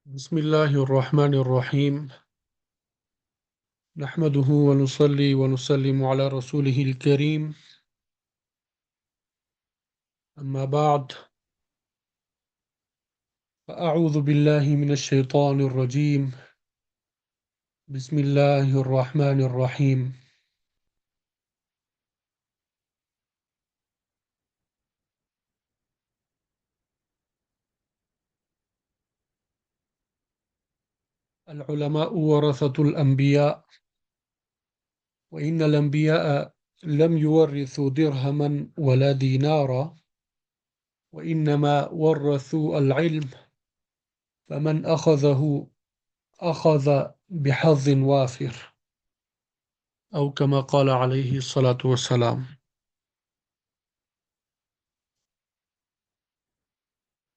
بسم الله الرحمن الرحيم. نحمده ونصلي ونسلم على رسوله الكريم. أما بعد، فأعوذ بالله من الشيطان الرجيم. بسم الله الرحمن الرحيم. العلماء ورثة الأنبياء، وإن الأنبياء لم يورثوا درهما ولا دينارا، وإنما ورثوا العلم، فمن أخذه أخذ بحظ وافر، أو كما قال عليه الصلاة والسلام.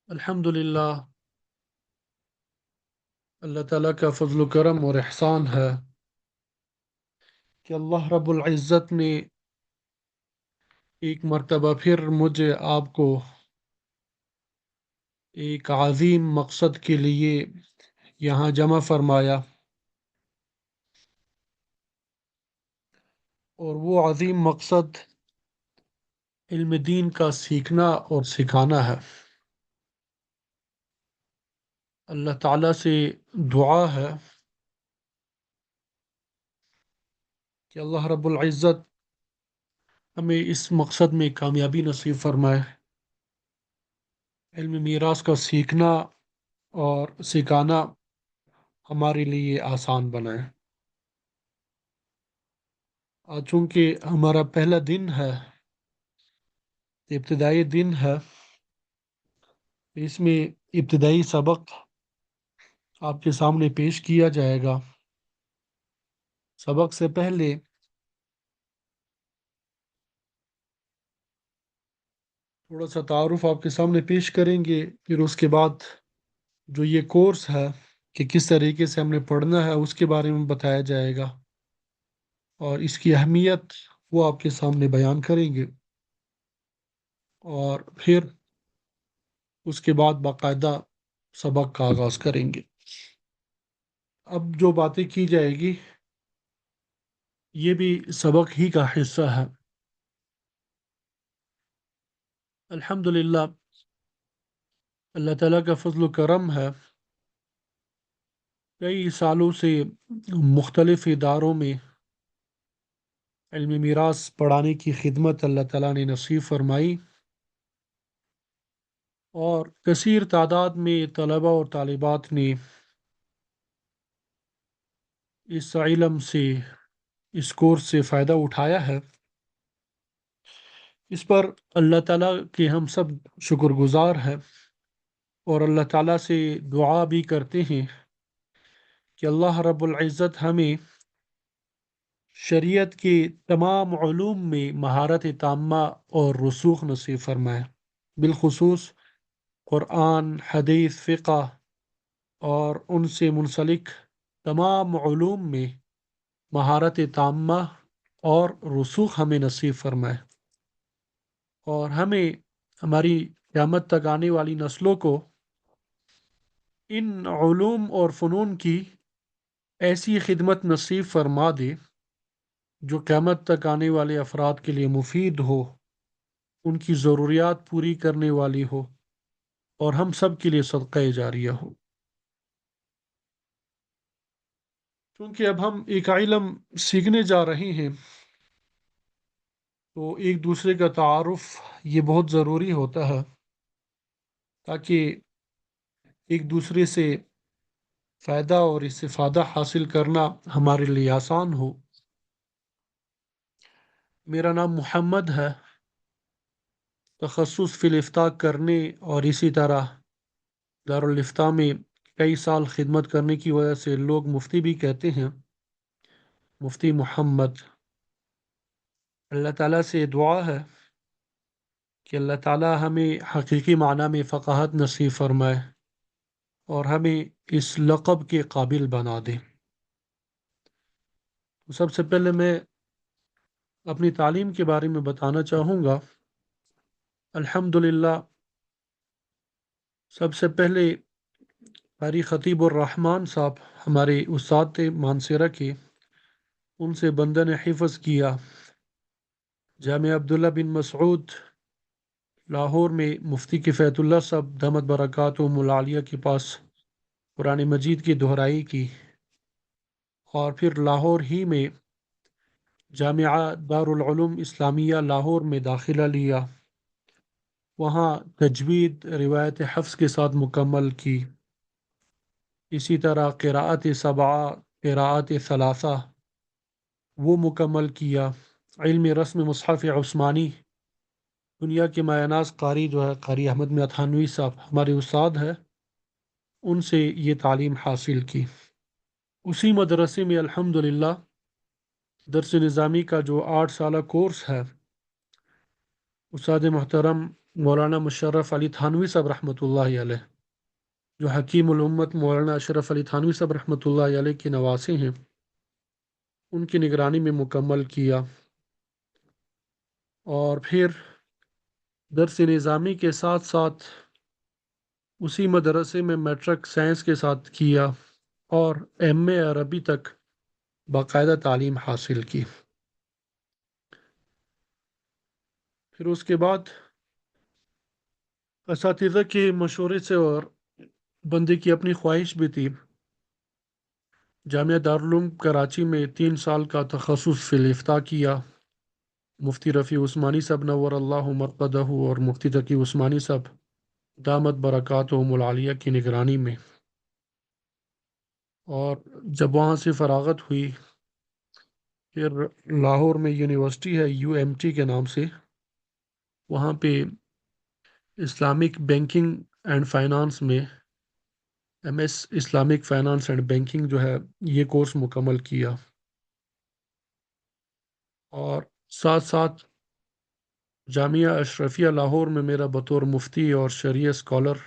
الحمد للہ، اللہ تعالیٰ کا فضل و کرم اور احسان ہے کہ اللہ رب العزت نے ایک مرتبہ پھر مجھے آپ کو ایک عظیم مقصد کے لیے یہاں جمع فرمایا، اور وہ عظیم مقصد علم دین کا سیکھنا اور سکھانا ہے۔ اللہ تعالیٰ سے دعا ہے کہ اللہ رب العزت ہمیں اس مقصد میں کامیابی نصیب فرمائے، علم میراث کا سیکھنا اور سکھانا ہمارے لیے آسان بنائے۔ آج چونکہ ہمارا پہلا دن ہے، ابتدائی دن ہے، اس میں ابتدائی سبق آپ کے سامنے پیش کیا جائے گا۔ سبق سے پہلے تھوڑا سا تعارف آپ کے سامنے پیش کریں گے، پھر اس کے بعد جو یہ کورس ہے کہ کس طریقے سے ہم نے پڑھنا ہے اس کے بارے میں بتایا جائے گا، اور اس کی اہمیت وہ آپ کے سامنے بیان کریں گے، اور پھر اس کے بعد باقاعدہ سبق کا آغاز کریں گے۔ اب جو باتیں کی جائے گی یہ بھی سبق ہی کا حصہ ہے۔ الحمدللہ، اللہ تعالیٰ کا فضل و کرم ہے، کئی سالوں سے مختلف اداروں میں علم میراث پڑھانے کی خدمت اللہ تعالیٰ نے نصیب فرمائی، اور کثیر تعداد میں طلبہ اور طالبات نے اس علم سے، اس کورس سے فائدہ اٹھایا ہے۔ اس پر اللہ تعالیٰ کے ہم سب شکر گزار ہیں، اور اللہ تعالیٰ سے دعا بھی کرتے ہیں کہ اللہ رب العزت ہمیں شریعت کے تمام علوم میں مہارت تامہ اور رسوخ نصیب فرمائے، بالخصوص قرآن، حدیث، فقہ اور ان سے منسلک تمام علوم میں مہارت تامہ اور رسوخ ہمیں نصیب فرمائے، اور ہمیں ہماری قیامت تک آنے والی نسلوں کو ان علوم اور فنون کی ایسی خدمت نصیب فرما دے جو قیامت تک آنے والے افراد کے لیے مفید ہو، ان کی ضروریات پوری کرنے والی ہو، اور ہم سب کے لیے صدقہ جاریہ ہو۔ کیونکہ اب ہم ایک علم سیکھنے جا رہے ہیں، تو ایک دوسرے کا تعارف یہ بہت ضروری ہوتا ہے، تاکہ ایک دوسرے سے فائدہ اور استفادہ حاصل کرنا ہمارے لیے آسان ہو۔ میرا نام محمد ہے، تخصص فی الافتاء کرنے اور اسی طرح دارالافتاء میں کئی سال خدمت کرنے کی وجہ سے لوگ مفتی بھی کہتے ہیں، مفتی محمد۔ اللہ تعالیٰ سے دعا ہے کہ اللہ تعالیٰ ہمیں حقیقی معنی میں فقاہت نصیب فرمائے، اور ہمیں اس لقب کے قابل بنا دے۔ تو سب سے پہلے میں اپنی تعلیم کے بارے میں بتانا چاہوں گا۔ الحمدللہ، سب سے پہلے قاری خطیب الرحمن صاحب ہمارے استاد تھے مانسیرہ کے، ان سے بندہ نے حفظ کیا۔ جامعہ عبداللہ بن مسعود لاہور میں مفتی کفایت اللہ صاحب دامت برکاتہم العالیہ کے پاس قرآن مجید کی دہرائی کی، اور پھر لاہور ہی میں جامعہ دارالعلوم اسلامیہ لاہور میں داخلہ لیا، وہاں تجوید روایت حفظ کے ساتھ مکمل کی۔ اسی طرح قراءت سبعہ، قراءت ثلاثہ وہ مکمل کیا۔ علم رسم مصحف عثمانی، دنیا کے مایہ ناز قاری جو ہے قاری احمد میاں تھانوی صاحب ہمارے استاد ہے، ان سے یہ تعلیم حاصل کی۔ اسی مدرسے میں الحمدللہ درس نظامی کا جو 8 سالہ کورس ہے، استاد محترم مولانا مشرف علی تھانوی صاحب رحمۃ اللہ علیہ، جو حکیم الامت مولانا اشرف علی تھانوی صاحب رحمۃ اللہ علیہ کے نواسے ہیں، ان کی نگرانی میں مکمل کیا۔ اور پھر درس نظامی کے ساتھ ساتھ اسی مدرسے میں میٹرک سائنس کے ساتھ کیا، اور ایم اے عربی تک باقاعدہ تعلیم حاصل کی۔ پھر اس کے بعد اساتذہ کے مشورے سے اور بندے کی اپنی خواہش بھی تھی، جامعہ دارالعلوم کراچی میں 3 سال کا تخصص فی الافتاء کیا۔ مفتی رفیع عثمانی صاحب نور اللہ مرقدہ اور مفتی تقی عثمانی صاحب دامت برکاتہم العالیہ کی نگرانی میں۔ اور جب وہاں سے فراغت ہوئی، پھر لاہور میں یونیورسٹی ہے یو ایم ٹی کے نام سے، وہاں پہ اسلامک بینکنگ اینڈ فائنانس میں M S Islamic finance and banking جو ہے یہ کورس مکمل کیا، اور ساتھ ساتھ جامعہ اشرفیہ لاہور میں میرا بطور مفتی اور شرعیہ اسکالر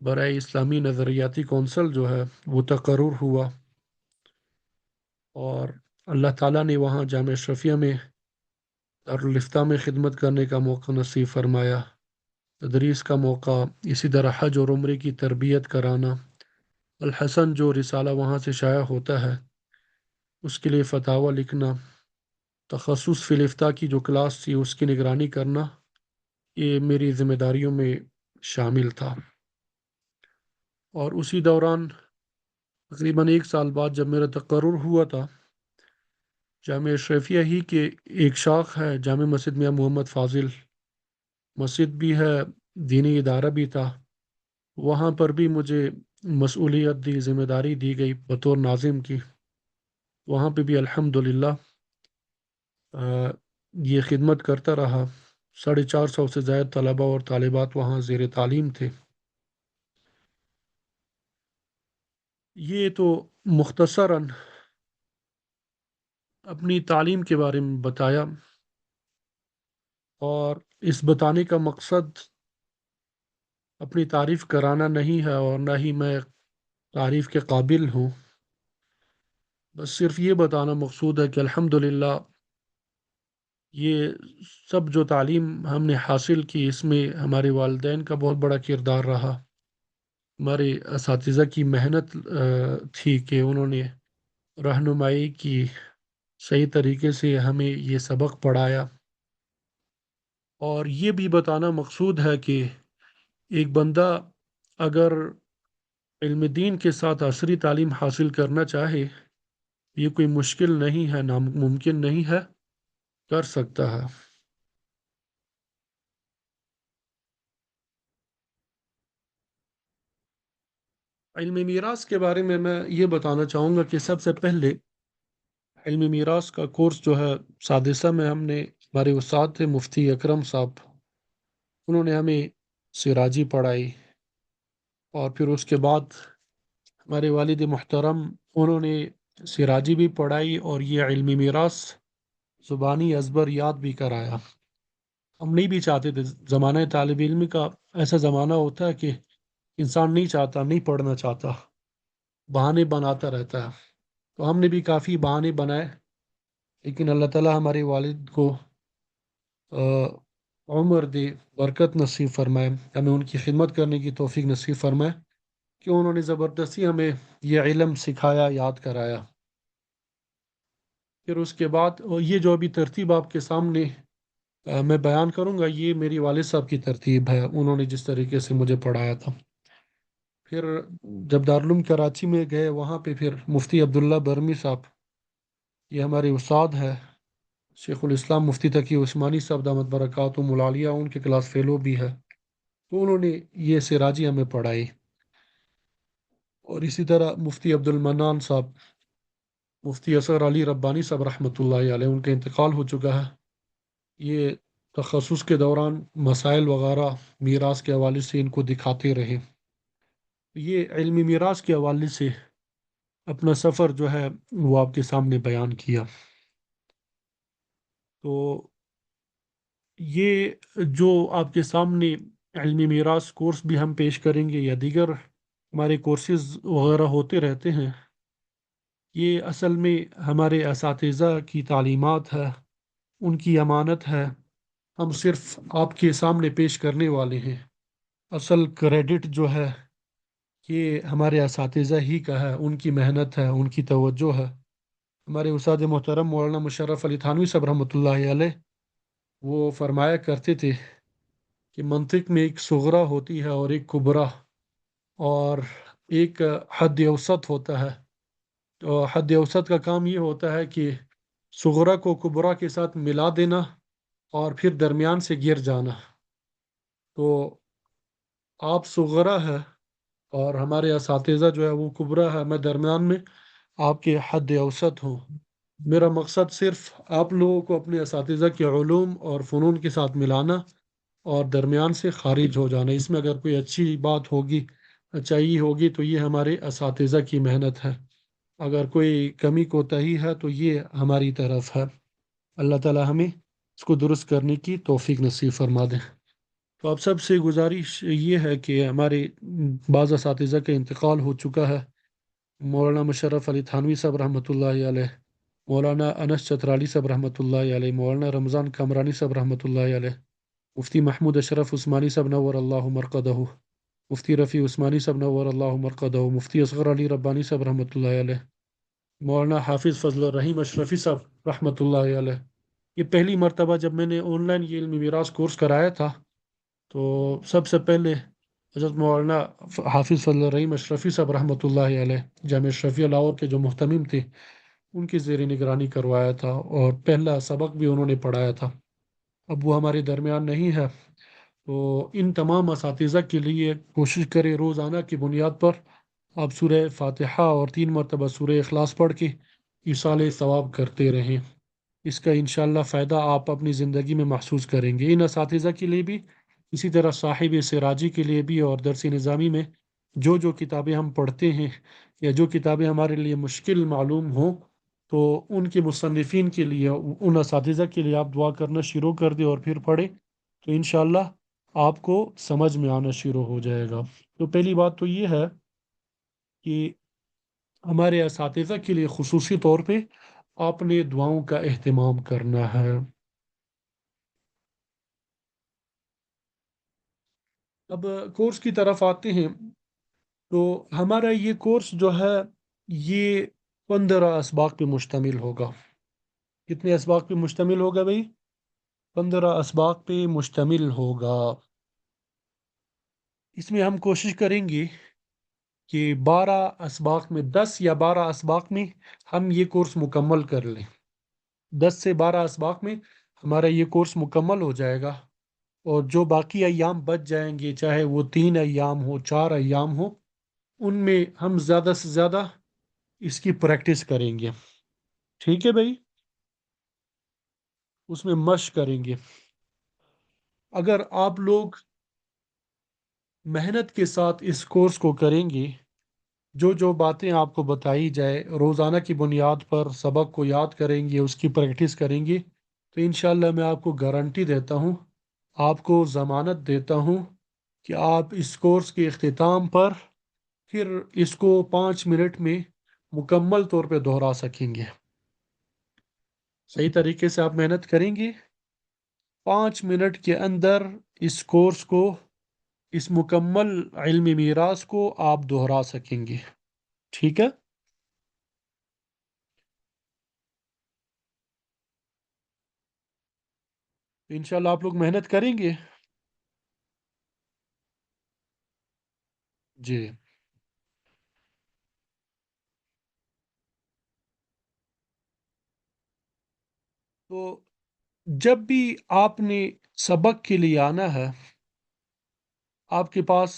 برائے اسلامی نظریاتی کونسل جو ہے وہ تقرر ہوا، اور اللہ تعالیٰ نے وہاں جامعہ اشرفیہ میں دارالافتاء میں خدمت کرنے کا موقع نصیب فرمایا، تدریس کا موقع، اسی طرح حج اور عمرے کی تربیت کرانا، الحسن جو رسالہ وہاں سے شائع ہوتا ہے اس کے لیے فتاوی لکھنا، تخصص فی الافتاء کی جو کلاس تھی اس کی نگرانی کرنا، یہ میری ذمہ داریوں میں شامل تھا۔ اور اسی دوران تقریباً 1 سال بعد جب میرا تقرر ہوا تھا، جامعہ اشرفیہ ہی کے ایک شاخ ہے جامع مسجد میاں محمد فاضل، مسجد بھی ہے، دینی ادارہ بھی تھا، وہاں پر بھی مجھے مسئولیت دی، ذمہ داری دی گئی بطور ناظم کی، وہاں پہ بھی الحمدللہ یہ خدمت کرتا رہا۔ 450 سے زائد طلباء اور طالبات وہاں زیر تعلیم تھے۔ یہ تو مختصراً اپنی تعلیم کے بارے میں بتایا، اور اس بتانے کا مقصد اپنی تعریف کرانا نہیں ہے، اور نہ ہی میں تعریف کے قابل ہوں، بس صرف یہ بتانا مقصود ہے کہ الحمدللہ یہ سب جو تعلیم ہم نے حاصل کی اس میں ہمارے والدین کا بہت بڑا کردار رہا، ہمارے اساتذہ کی محنت تھی کہ انہوں نے رہنمائی کی، صحیح طریقے سے ہمیں یہ سبق پڑھایا۔ اور یہ بھی بتانا مقصود ہے کہ ایک بندہ اگر علم دین کے ساتھ عصری تعلیم حاصل کرنا چاہے، یہ کوئی مشکل نہیں ہے، ناممکن نہیں ہے، کر سکتا ہے۔ علم میراث کے بارے میں یہ بتانا چاہوں گا کہ سب سے پہلے علم میراث کا کورس جو ہے سادسہ میں ہم نے، ہمارے استاد تھے مفتی اکرم صاحب، انہوں نے ہمیں سراجی پڑھائی، اور پھر اس کے بعد ہمارے والد محترم انہوں نے سراجی بھی پڑھائی، اور یہ علم میراث زبانی ازبر یاد بھی کرایا۔ ہم نہیں بھی چاہتے تھے، زمانہ طالب علم کا ایسا زمانہ ہوتا ہے کہ انسان نہیں چاہتا، نہیں پڑھنا چاہتا، بہانے بناتا رہتا ہے، تو ہم نے بھی کافی بہانے بنائے، لیکن اللہ تعالیٰ ہمارے والد کو عمر دے، برکت نصیب فرمائے، ہمیں ان کی خدمت کرنے کی توفیق نصیب فرمائے کہ انہوں نے زبردستی ہمیں یہ علم سکھایا، یاد کرایا۔ پھر اس کے بعد یہ جو ابھی ترتیب آپ کے سامنے میں بیان کروں گا، یہ میری والد صاحب کی ترتیب ہے، انہوں نے جس طریقے سے مجھے پڑھایا تھا۔ پھر جب دارالعلوم کراچی میں گئے، وہاں پہ پھر مفتی عبداللہ برمی صاحب، یہ ہمارے استاد ہے، شیخ الاسلام مفتی تقی عثمانی صاحب دامت برکاتہم العالیہ، ان کے کلاس فیلو بھی ہے، تو انہوں نے یہ سراجی ہمیں پڑھائی۔ اور اسی طرح مفتی عبد المنان صاحب، مفتی اصغر علی ربانی صاحب رحمۃ اللہ علیہ، ان کا انتقال ہو چکا ہے، یہ تخصص کے دوران مسائل وغیرہ میراث کے حوالے سے ان کو دکھاتے رہے۔ یہ علمی میراث کے حوالے سے اپنا سفر جو ہے وہ آپ کے سامنے بیان کیا۔ تو یہ جو آپ کے سامنے علمی میراث کورس بھی ہم پیش کریں گے، یا دیگر ہمارے کورسز وغیرہ ہوتے رہتے ہیں، یہ اصل میں ہمارے اساتذہ کی تعلیمات ہے، ان کی امانت ہے، ہم صرف آپ کے سامنے پیش کرنے والے ہیں۔ اصل کریڈٹ جو ہے یہ ہمارے اساتذہ ہی کا ہے، ان کی محنت ہے، ان کی توجہ ہے۔ ہمارے استاد محترم مولانا مشرف علی تھانوی صاحب رحمۃ اللہ علیہ، وہ فرمایا کرتے تھے کہ منطق میں ایک صغرا ہوتی ہے اور ایک کبرا، اور ایک حد اوسط ہوتا ہے۔ تو حد اوسط کا کام یہ ہوتا ہے کہ صغرا کو کبرا کے ساتھ ملا دینا اور پھر درمیان سے گر جانا۔ تو آپ صغرا ہے اور ہمارے اساتذہ جو ہے وہ کبرا ہے، میں درمیان میں آپ کے حد اوسط ہوں۔ میرا مقصد صرف آپ لوگوں کو اپنے اساتذہ کے علوم اور فنون کے ساتھ ملانا اور درمیان سے خارج ہو جانا۔ اس میں اگر کوئی اچھی بات ہوگی، اچھائی ہوگی، تو یہ ہمارے اساتذہ کی محنت ہے، اگر کوئی کمی کوتاہی ہے تو یہ ہماری طرف ہے۔ اللہ تعالی ہمیں اس کو درست کرنے کی توفیق نصیب فرما دے۔ تو آپ سب سے گزارش یہ ہے کہ ہمارے بعض اساتذہ کا انتقال ہو چکا ہے، مولانا مشرف علی تھانوی صاحب رحمۃ اللہ علیہ، مولانا انس چترالی صاحب رحمۃ اللہ علیہ، مولانا رمضان کامرانی صاحب رحمۃ اللہ علیہ، مفتی محمود اشرف عثمانی صاحب نور اللہ مرقدہ، مفتی رفیع عثمانی صاحب نور اللہ مرقدہ، مفتی اصغر علی ربانی صاحب رحمۃ اللہ علیہ، مولانا حافظ فضل الرحیم اشرفی صاحب رحمۃ اللہ علیہ۔ یہ پہلی مرتبہ جب میں نے آن لائن یہ علمی میراث کورس کرایا تھا، تو سب سے پہلے حضرت مولانا حافظ فضل الرحیم اشرفی صاحب رحمۃ اللہ علیہ، جامعہ اشرفیہ لاہور کے جو محتمم تھے، ان کی زیر نگرانی کروایا تھا، اور پہلا سبق بھی انہوں نے پڑھایا تھا۔ اب وہ ہمارے درمیان نہیں ہے، تو ان تمام اساتذہ کے لیے کوشش کرے روزانہ کی بنیاد پر آپ سورہ فاتحہ اور 3 مرتبہ سورہ اخلاص پڑھ کے ایصال ثواب کرتے رہیں۔ اس کا انشاءاللہ فائدہ آپ اپنی زندگی میں محسوس کریں گے۔ ان اساتذہ کے لیے بھی، اسی طرح صاحب سراجی کے لیے بھی، اور درس نظامی میں جو جو کتابیں ہم پڑھتے ہیں یا جو کتابیں ہمارے لیے مشکل معلوم ہوں، تو ان کے مصنفین کے لیے، ان اساتذہ کے لیے آپ دعا کرنا شروع کر دیں اور پھر پڑھیں، تو انشاءاللہ آپ کو سمجھ میں آنا شروع ہو جائے گا۔ تو پہلی بات تو یہ ہے کہ ہمارے اساتذہ کے لیے خصوصی طور پہ آپ نے دعاؤں کا اہتمام کرنا ہے۔ اب کورس کی طرف آتے ہیں، تو ہمارا یہ کورس جو ہے یہ 15 اسباق پہ مشتمل ہوگا۔ کتنے اسباق پہ مشتمل ہوگا بھائی؟ 15 اسباق پہ مشتمل ہوگا۔ اس میں ہم کوشش کریں گے کہ 12 اسباق میں، 10 یا 12 اسباق میں ہم یہ کورس مکمل کر لیں۔ 10 سے 12 اسباق میں ہمارا یہ کورس مکمل ہو جائے گا، اور جو باقی ایام بچ جائیں گے، چاہے وہ 3 ایام ہو، 4 ایام ہو، ان میں ہم زیادہ سے زیادہ اس کی پریکٹس کریں گے۔ ٹھیک ہے بھائی؟ اس میں مشق کریں گے۔ اگر آپ لوگ محنت کے ساتھ اس کورس کو کریں گے، جو جو باتیں آپ کو بتائی جائے روزانہ کی بنیاد پر سبق کو یاد کریں گے، اس کی پریکٹس کریں گے، تو انشاءاللہ میں آپ کو گارنٹی دیتا ہوں، آپ کو ضمانت دیتا ہوں کہ آپ اس کورس کے اختتام پر پھر اس کو 5 منٹ میں مکمل طور پہ دہرا سکیں گے۔ صحیح طریقے سے آپ محنت کریں گے، 5 منٹ کے اندر اس کورس کو اس مکمل علمی میراث کو آپ دہرا سکیں گے. ٹھیک ہے. انشاءاللہ آپ لوگ محنت کریں گے. جی. تو جب بھی آپ نے سبق کے لیے آنا ہے، آپ کے پاس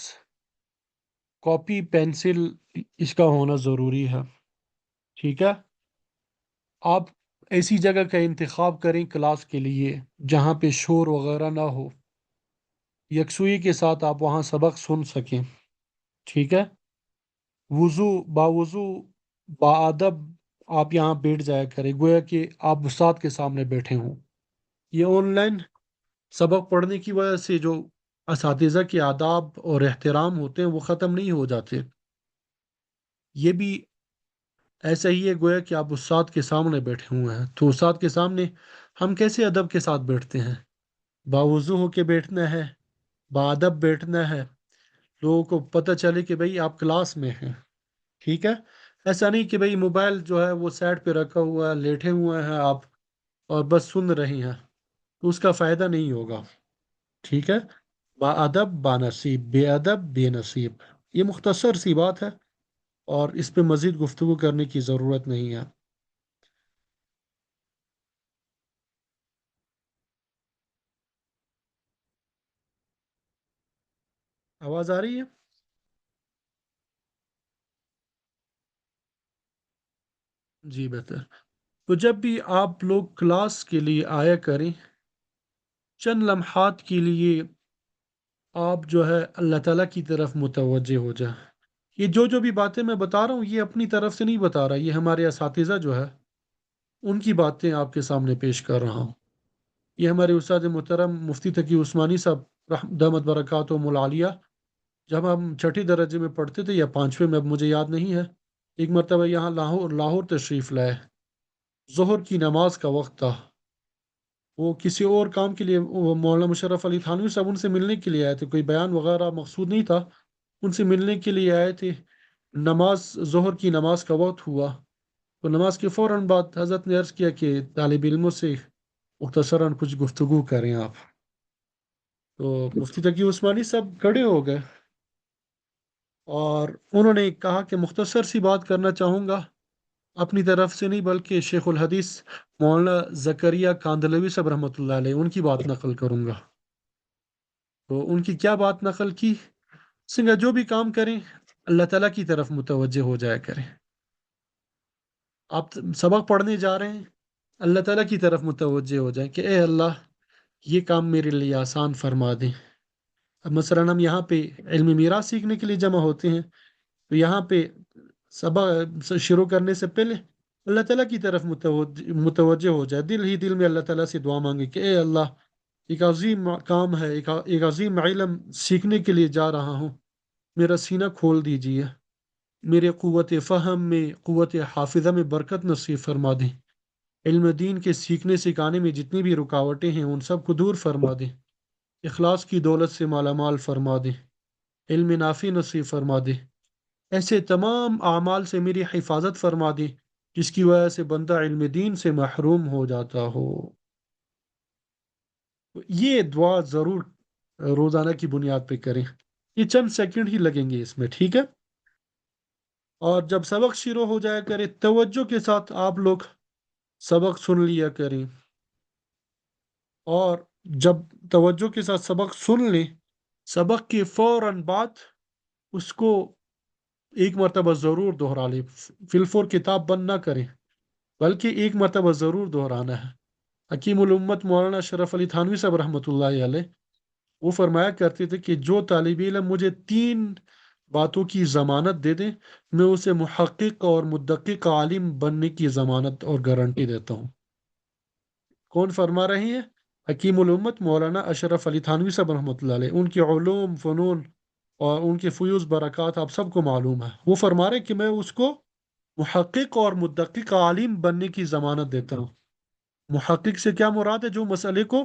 کاپی پینسل اس کا ہونا ضروری ہے. ٹھیک ہے. آپ ایسی جگہ کا انتخاب کریں کلاس کے لیے جہاں پہ شور وغیرہ نہ ہو، یکسوئی کے ساتھ آپ وہاں سبق سن سکیں. ٹھیک ہے. باوضو باادب آپ یہاں بیٹھ جایا کریں گویا کہ آپ استاد کے سامنے بیٹھے ہوں. یہ آن لائن سبق پڑھنے کی وجہ سے جو اساتذہ کے آداب اور احترام ہوتے ہیں وہ ختم نہیں ہو جاتے. یہ بھی ایسا ہی ہے گویا کہ آپ استاد کے سامنے بیٹھے ہوئے ہیں، تو استاد کے سامنے ہم کیسے ادب کے ساتھ بیٹھتے ہیں؟ باوضو ہو کے بیٹھنا ہے، باادب بیٹھنا ہے، لوگوں کو پتہ چلے کہ بھئی آپ کلاس میں ہیں. ٹھیک ہے. ایسا نہیں کہ بھئی موبائل جو ہے وہ سائڈ پہ رکھا ہوا ہے، لیٹے ہوئے ہیں آپ اور بس سن رہی ہیں، تو اس کا فائدہ نہیں ہوگا. ٹھیک ہے. با ادب با نصیب، بے ادب بے نصیب. یہ مختصر سی بات ہے اور اس پہ مزید گفتگو کرنے کی ضرورت نہیں ہے. آواز آ رہی ہے؟ جی بہتر. تو جب بھی آپ لوگ کلاس کے لیے آیا کریں، چند لمحات کے لیے آپ جو ہے اللہ تعالیٰ کی طرف متوجہ ہو جائیں. یہ جو بھی باتیں میں بتا رہا ہوں یہ اپنی طرف سے نہیں بتا رہا، یہ ہمارے اساتذہ جو ہے ان کی باتیں آپ کے سامنے پیش کر رہا ہوں. یہ ہمارے استاد محترم مفتی تقی عثمانی صاحب دامت برکاتہم العالیہ، جب ہم چھٹی درجے میں پڑھتے تھے یا پانچویں میں، اب مجھے یاد نہیں ہے، ایک مرتبہ یہاں لاہور تشریف لائے. ظہر کی نماز کا وقت تھا. وہ کسی اور کام کے لیے، وہ مولانا مشرف علی تھانوی صاحب ان سے ملنے کے لیے آئے تھے، کوئی بیان وغیرہ مقصود نہیں تھا، ان سے ملنے کے لیے آئے تھے. نماز ظہر کی نماز کا وقت ہوا تو نماز کے فوراً بعد حضرت نے عرض کیا کہ طالب علموں سے مختصراً کچھ گفتگو کریں آپ. تو مفتی تقی عثمانی صاحب کھڑے ہو گئے اور انہوں نے کہا کہ مختصر سی بات کرنا چاہوں گا، اپنی طرف سے نہیں بلکہ شیخ الحدیث مولانا زکریا کاندلوی صاحب رحمۃ اللہ علیہ ان کی بات نقل کروں گا. تو ان کی کیا بات نقل کی؟ سنگا جو بھی کام کریں اللہ تعالیٰ کی طرف متوجہ ہو جایا کریں. آپ سبق پڑھنے جا رہے ہیں، اللہ تعالیٰ کی طرف متوجہ ہو جائیں کہ اے اللہ یہ کام میرے لیے آسان فرما دیں. اب مثلا ہم یہاں پہ علمی میراث سیکھنے کے لیے جمع ہوتے ہیں، تو یہاں پہ سبق شروع کرنے سے پہلے اللہ تعالیٰ کی طرف متوجہ ہو جائے، دل ہی دل میں اللہ تعالیٰ سے دعا مانگے کہ اے اللہ ایک عظیم کام ہے، ایک عظیم علم سیکھنے کے لیے جا رہا ہوں، میرا سینہ کھول دیجیے، میرے قوت فہم میں، قوت حافظہ میں برکت نصیب فرما دیں، علم دین کے سیکھنے سکھانے میں جتنی بھی رکاوٹیں ہیں ان سب کو دور فرما دیں، اخلاص کی دولت سے مالا مال فرما دیں، علم نافع نصیب فرما دیں، ایسے تمام اعمال سے میری حفاظت فرما دیں جس کی وجہ سے بندہ علم دین سے محروم ہو جاتا ہو. یہ دعا ضرور روزانہ کی بنیاد پہ کریں. یہ چند سیکنڈ ہی لگیں گے اس میں. ٹھیک ہے. اور جب سبق شروع ہو جایا کرے توجہ کے ساتھ آپ لوگ سبق سن لیا کریں، اور جب توجہ کے ساتھ سبق سن لیں سبق کے فوراً بعد اس کو ایک مرتبہ ضرور دہرا لیں. فی الفور کتاب بند نہ کریں بلکہ ایک مرتبہ ضرور دہرانا ہے. حکیم الامت مولانا شرف علی تھانوی صاحب رحمۃ اللہ علیہ وہ فرمایا کرتے تھے کہ جو طالب علم مجھے 3 باتوں کی ضمانت دے دیں میں اسے محقق اور مدقق عالم بننے کی ضمانت اور گارنٹی دیتا ہوں. کون فرما رہے ہیں؟ حکیم الامت مولانا اشرف علی تھانوی صاحب رحمۃ اللہ علیہ. ان کے علوم فنون اور ان کے فیوز برکات آپ سب کو معلوم ہے. وہ فرما رہے ہیں کہ میں اس کو محقق اور مدقق عالم بننے کی ضمانت دیتا ہوں. محقق سے کیا مراد ہے؟ جو مسئلے کو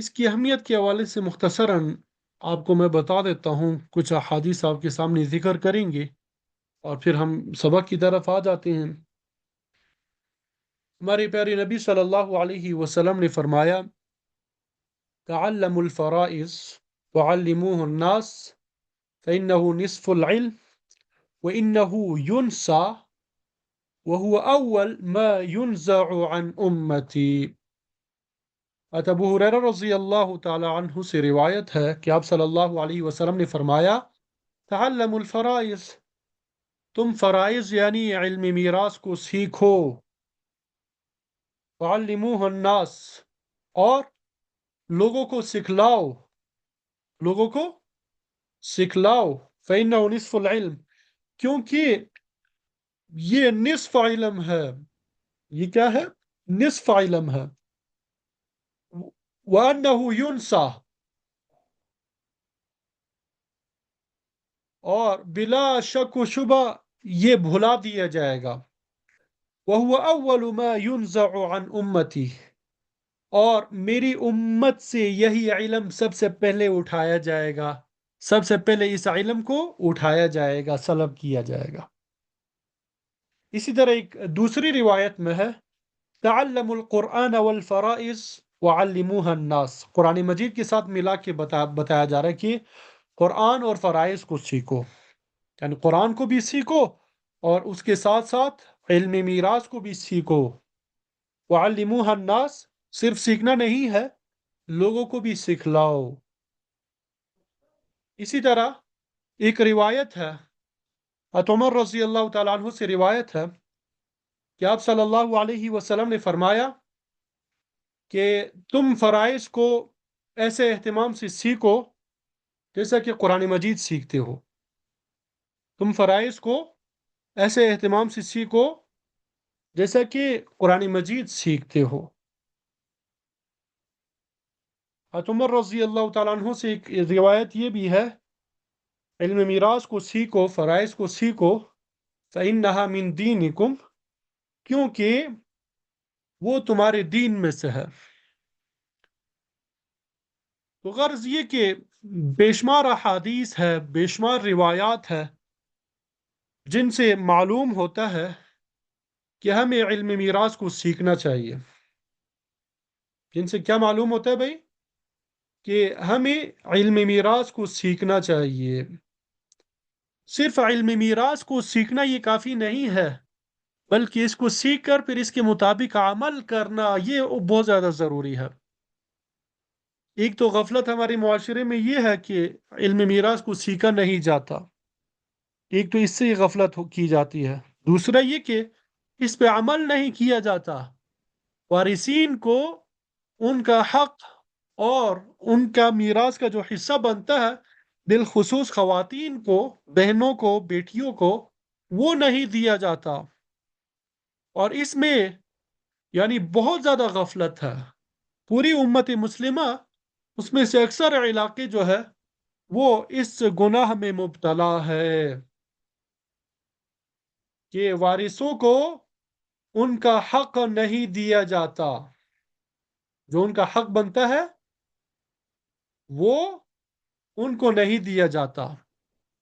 اس کی اہمیت کے حوالے سے مختصراً آپ کو میں بتا دیتا ہوں، کچھ احادیث آپ کے سامنے ذکر کریں گے اور پھر ہم سبق کی طرف آ جاتے ہیں۔ ہمارے پیارے نبی صلی اللہ علیہ وسلم نے فرمایا، تعلموا الفرائض وعلموه الناس فإنه نصف العلم وإنه ينسى وهو أول ما ينزع عن أمتي۔ ابو ہریرہ رضی اللہ تعالی عنہ سے روایت ہے کہ آپ صلی اللہ علیہ وسلم نے فرمایا، تعلم الفرائض، تم فرائض یعنی علم میراث کو سیکھو، وعلموہ الناس، اور لوگوں کو سکھلاؤ، لوگوں کو سکھلاؤ، فإنہ نصف العلم، کیونکہ یہ نصف علم ہے۔ یہ کیا ہے؟ نصف علم ہے۔ وَأَنَّهُ يُنسَى، اور بلا شک و شبہ یہ بھلا دیا جائے گا۔ وَهُوَ أَوَّلُ مَا يُنزَعُ عَنْ أُمَّتِي، اور میری امت سے یہی علم سب سے پہلے اٹھایا جائے گا، سب سے پہلے اس علم کو اٹھایا جائے گا، سلب کیا جائے گا۔ اسی طرح ایک دوسری روایت میں ہے، تعلموا القرآن والفرائض وعلموها الناس، قرآن مجید کے ساتھ ملا کے بتایا جا رہا ہے کہ قرآن اور فرائض کو سیکھو، یعنی قرآن کو بھی سیکھو اور اس کے ساتھ ساتھ علم میراث کو بھی سیکھو۔ وعلموها الناس، صرف سیکھنا نہیں ہے، لوگوں کو بھی سکھلاؤ۔ اسی طرح ایک روایت ہے، حضرت عمر رضی اللہ تعالیٰ عنہ سے روایت ہے کہ آپ صلی اللہ علیہ وسلم نے فرمایا کہ تم فرائض کو ایسے اہتمام سے سیکھو جیسا کہ قرآن مجید سیکھتے ہو۔ تم فرائض کو ایسے اہتمام سے سیکھو جیسا کہ قرآن مجید سیکھتے ہو۔ حضرت عمر رضی اللہ تعالیٰ عنہ سے ایک روایت یہ بھی ہے، علم میراث کو سیکھو، فرائض کو سیکھو، فَإِنَّهَا مِن دِينِكُمْ، کیونکہ وہ تمہارے دین میں سے ہے۔ تو غرض یہ کہ بے شمار احادیث ہے، بے شمار روایات ہے جن سے معلوم ہوتا ہے کہ ہمیں علم میراث کو سیکھنا چاہیے۔ جن سے کیا معلوم ہوتا ہے بھائی؟ کہ ہمیں علم میراث کو سیکھنا چاہیے۔ صرف علم میراث کو سیکھنا یہ کافی نہیں ہے، بلکہ اس کو سیکھ کر پھر اس کے مطابق عمل کرنا یہ بہت زیادہ ضروری ہے۔ ایک تو غفلت ہمارے معاشرے میں یہ ہے کہ علم میراث کو سیکھا نہیں جاتا، ایک تو اس سے غفلت کی جاتی ہے، دوسرا یہ کہ اس پہ عمل نہیں کیا جاتا۔ وارثین کو ان کا حق اور ان کا میراث کا جو حصہ بنتا ہے، بالخصوص خواتین کو، بہنوں کو، بیٹیوں کو، وہ نہیں دیا جاتا، اور اس میں یعنی بہت زیادہ غفلت ہے۔ پوری امت مسلمہ، اس میں سے اکثر علاقے جو ہے وہ اس گناہ میں مبتلا ہے کہ وارثوں کو ان کا حق نہیں دیا جاتا، جو ان کا حق بنتا ہے وہ ان کو نہیں دیا جاتا۔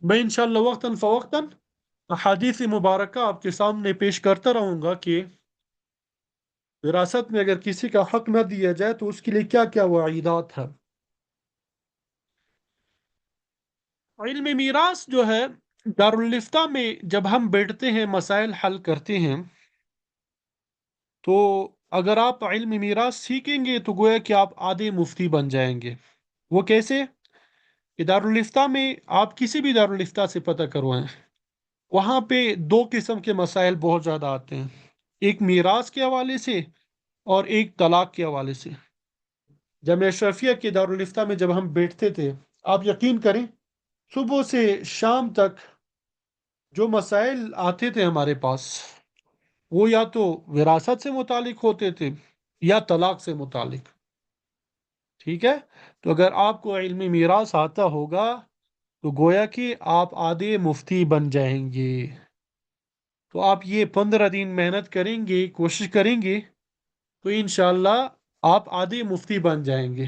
میں انشاءاللہ وقتاً فوقتاً احادیث مبارکہ آپ کے سامنے پیش کرتا رہوں گا کہ وراثت میں اگر کسی کا حق نہ دیا جائے تو اس کے لیے کیا کیا وعیدات ہیں۔ علم میراث جو ہے، دارالفتہ میں جب ہم بیٹھتے ہیں، مسائل حل کرتے ہیں، تو اگر آپ علم میراث سیکھیں گے تو گویا کہ آپ آدھے مفتی بن جائیں گے۔ وہ کیسے؟ کہ دارالفتہ میں آپ کسی بھی دارالفتہ سے پتہ کروائیں، وہاں پہ دو قسم کے مسائل بہت زیادہ آتے ہیں، ایک میراث کے حوالے سے اور ایک طلاق کے حوالے سے۔ جامعہ اشرفیہ کے دارالفتہ میں جب ہم بیٹھتے تھے، آپ یقین کریں صبح سے شام تک جو مسائل آتے تھے ہمارے پاس، وہ یا تو وراثت سے متعلق ہوتے تھے یا طلاق سے متعلق۔ ٹھیک ہے؟ تو اگر آپ کو علم میراث آتا ہوگا تو گویا کہ آپ آدھے مفتی بن جائیں گے۔ تو آپ یہ 15 دن محنت کریں گے، کوشش کریں گے، تو انشاءاللہ آپ آدھے مفتی بن جائیں گے۔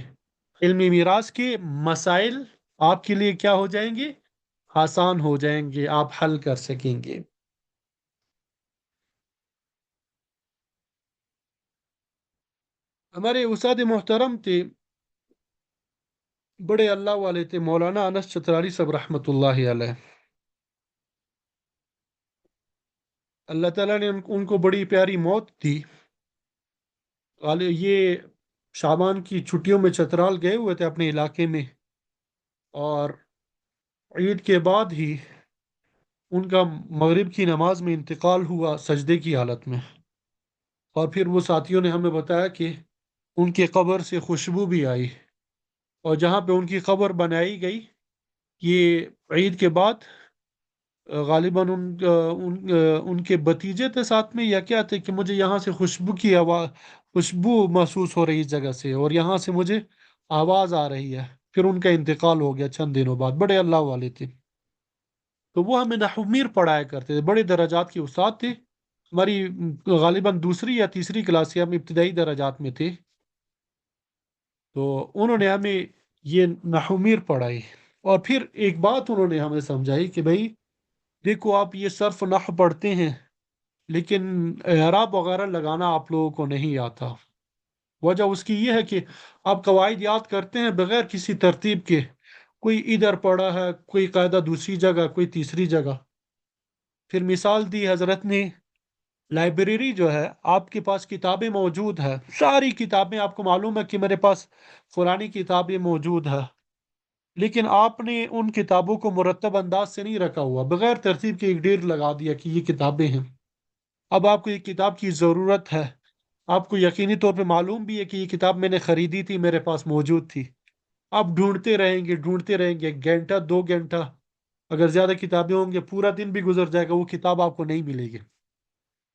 علمی میراث کے مسائل آپ کے لیے کیا ہو جائیں گے؟ آسان ہو جائیں گے، آپ حل کر سکیں گے۔ ہمارے استاد محترم تھے، بڑے اللہ والے تھے، مولانا انس چترالی صاحب رحمۃ اللہ علیہ۔ اللہ تعالیٰ نے ان کو بڑی پیاری موت دی۔ یہ شابان کی چھٹیوں میں چترال گئے ہوئے تھے اپنے علاقے میں، اور عید کے بعد ہی ان کا مغرب کی نماز میں انتقال ہوا سجدے کی حالت میں۔ اور پھر وہ ساتھیوں نے ہمیں بتایا کہ ان کی قبر سے خوشبو بھی آئی، اور جہاں پہ ان کی قبر بنائی گئی، یہ عید کے بعد غالباً ان کے بتیجے تھے ساتھ میں یا کیا تھے، کہ مجھے یہاں سے خوشبو کی آواز، خوشبو محسوس ہو رہی اس جگہ سے، اور یہاں سے مجھے آواز آ رہی ہے۔ پھر ان کا انتقال ہو گیا چند دنوں بعد، بڑے اللہ والے تھے۔ تو وہ ہمیں نحو میر پڑھایا کرتے تھے، بڑے درجات کے استاد تھے ہماری۔ غالباً دوسری یا تیسری کلاس سے ہم ابتدائی درجات میں تھے، تو انہوں نے ہمیں یہ نحو میر پڑھائی۔ اور پھر ایک بات انہوں نے ہمیں سمجھائی کہ بھائی دیکھو، آپ یہ صرف نحو پڑھتے ہیں لیکن اعراب وغیرہ لگانا آپ لوگوں کو نہیں آتا۔ وجہ اس کی یہ ہے کہ آپ قواعد یاد کرتے ہیں بغیر کسی ترتیب کے، کوئی ادھر پڑھا ہے، کوئی قاعدہ دوسری جگہ، کوئی تیسری جگہ۔ پھر مثال دی حضرت نے، لائبریری جو ہے، آپ کے پاس کتابیں موجود ہے، ساری کتابیں آپ کو معلوم ہے کہ میرے پاس فلانی کتابیں موجود ہے، لیکن آپ نے ان کتابوں کو مرتب انداز سے نہیں رکھا ہوا، بغیر ترتیب کے ایک ڈھیر لگا دیا کہ یہ کتابیں ہیں۔ اب آپ کو یہ کتاب کی ضرورت ہے، آپ کو یقینی طور پہ معلوم بھی ہے کہ یہ کتاب میں نے خریدی تھی، میرے پاس موجود تھی۔ آپ ڈھونڈتے رہیں گے، گھنٹہ 2 گھنٹہ، اگر زیادہ کتابیں ہوں گے پورا دن بھی گزر جائے گا، وہ کتاب آپ کو نہیں ملے گی،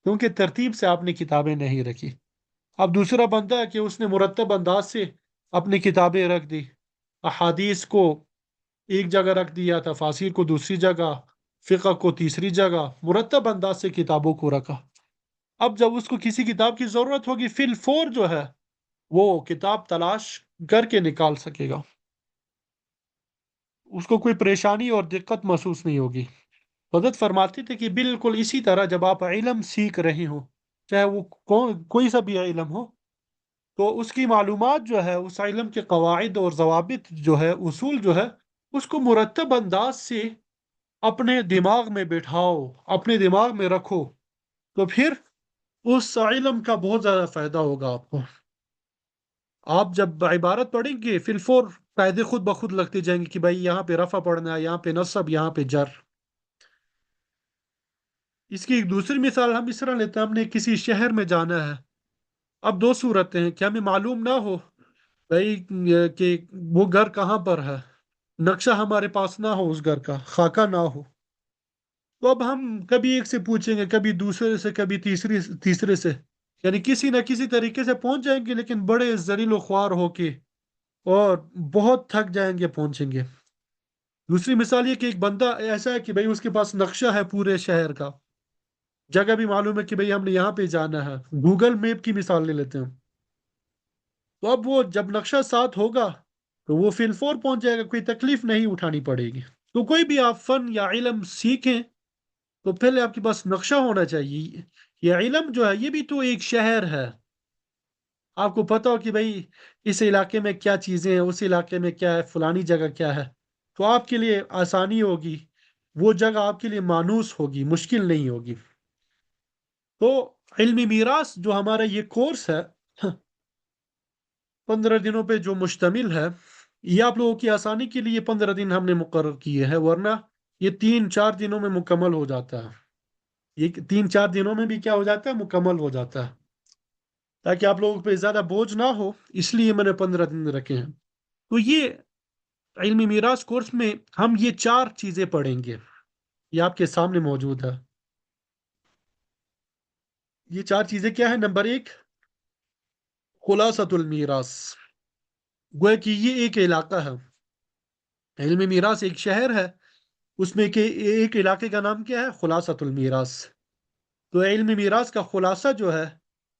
کیونکہ ترتیب سے آپ نے کتابیں نہیں رکھی۔ اب دوسرا بندہ ہے کہ اس نے مرتب انداز سے اپنی کتابیں رکھ دی، احادیث کو ایک جگہ رکھ دیا، تفاسیر کو دوسری جگہ، فقہ کو تیسری جگہ، مرتب انداز سے کتابوں کو رکھا۔ اب جب اس کو کسی کتاب کی ضرورت ہوگی، فی الفور جو ہے وہ کتاب تلاش کر کے نکال سکے گا، اس کو کوئی پریشانی اور دقت محسوس نہیں ہوگی۔ حضرت فرماتے تھے کہ بالکل اسی طرح جب آپ علم سیکھ رہے ہوں، چاہے وہ کوئی سا بھی علم ہو، تو اس کی معلومات جو ہے، اس علم کے قواعد اور ضوابط جو ہے، اصول جو ہے، اس کو مرتب انداز سے اپنے دماغ میں بٹھاؤ، اپنے دماغ میں رکھو، تو پھر اس علم کا بہت زیادہ فائدہ ہوگا آپ کو۔ آپ جب عبارت پڑھیں گے، فی الفور قاعدے خود بخود لگتے جائیں گے کہ بھائی یہاں پہ رفع پڑھنا ہے، یہاں پہ نصب، یہاں پہ جر۔ اس کی ایک دوسری مثال ہم اس طرح لیتے ہیں، ہم نے کسی شہر میں جانا ہے۔ اب دو صورتیں ہیں، کہ ہمیں معلوم نہ ہو بھائی کہ وہ گھر کہاں پر ہے، نقشہ ہمارے پاس نہ ہو، اس گھر کا خاکہ نہ ہو، تو اب ہم کبھی ایک سے پوچھیں گے، کبھی دوسرے سے، کبھی تیسرے سے، یعنی کسی نہ کسی طریقے سے پہنچ جائیں گے، لیکن بڑے ذلیل و خوار ہو کے، اور بہت تھک جائیں گے پہنچیں گے۔ دوسری مثال یہ کہ ایک بندہ ایسا ہے کہ بھئی اس کے پاس نقشہ ہے پورے شہر کا، جگہ بھی معلوم ہے کہ بھئی ہم نے یہاں پہ جانا ہے، گوگل میپ کی مثال لے لیتے ہیں، تو اب وہ جب نقشہ ساتھ ہوگا تو وہ فی الفور پہنچ جائے گا، کوئی تکلیف نہیں اٹھانی پڑے گی۔ تو کوئی بھی آپ فن یا علم سیکھیں تو پہلے آپ کے پاس نقشہ ہونا چاہیے۔ یہ علم جو ہے یہ بھی تو ایک شہر ہے، آپ کو پتہ ہو کہ بھئی اس علاقے میں کیا چیزیں ہیں، اس علاقے میں کیا ہے، فلانی جگہ کیا ہے، تو آپ کے لیے آسانی ہوگی، وہ جگہ آپ کے لیے مانوس ہوگی، مشکل نہیں ہوگی۔ تو علمی میراث جو ہمارا یہ کورس ہے، 15 دنوں پہ جو مشتمل ہے، یہ آپ لوگوں کی آسانی کے لیے 15 دن ہم نے مقرر کیے ہیں، ورنہ یہ 3-4 دنوں میں مکمل ہو جاتا ہے۔ یہ 3-4 دنوں میں بھی کیا ہو جاتا ہے، مکمل ہو جاتا ہے، تاکہ آپ لوگوں پہ زیادہ بوجھ نہ ہو، اس لیے میں نے 15 دن رکھے ہیں۔ تو یہ علمی میراث کورس میں ہم یہ 4 چیزیں پڑھیں گے، یہ آپ کے سامنے موجود ہے۔ یہ 4 چیزیں کیا ہیں؟ نمبر 1، خلاصۃ المیراث، گویا کہ یہ ایک علاقہ ہے، علم میراث ایک شہر ہے، اس میں کہ ایک علاقے کا نام کیا ہے؟ خلاصۃ المیراث۔ تو علم میراث کا خلاصہ جو ہے،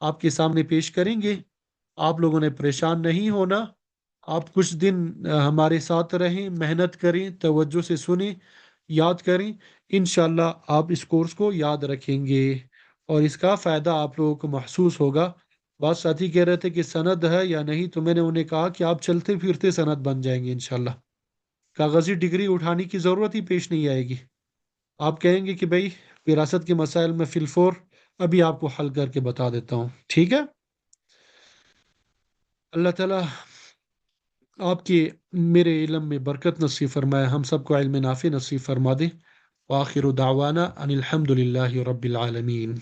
آپ کے سامنے پیش کریں گے۔ آپ لوگوں نے پریشان نہیں ہونا۔ آپ کچھ دن ہمارے ساتھ رہیں، محنت کریں، توجہ سے سنیں، یاد کریں۔ انشاءاللہ آپ اس کورس کو یاد رکھیں گے اور اس کا فائدہ آپ لوگوں کو محسوس ہوگا۔ بعض ساتھی کہہ رہے تھے کہ سند ہے یا نہیں، تو میں نے انہیں کہا کہ آپ چلتے پھرتے سند بن جائیں گے انشاءاللہ۔ کاغذی ڈگری اٹھانے کی ضرورت ہی پیش نہیں آئے گی۔ آپ کہیں گے کہ بھائی وراثت کے مسائل میں فی الفور ابھی آپ کو حل کر کے بتا دیتا ہوں، ٹھیک ہے؟ اللہ تعالیٰ آپ کے میرے علم میں برکت نصیب فرمائے، ہم سب کو علم نافع نصیب فرما دے۔ وآخر دعوانا ان الحمد للہ رب العالمین۔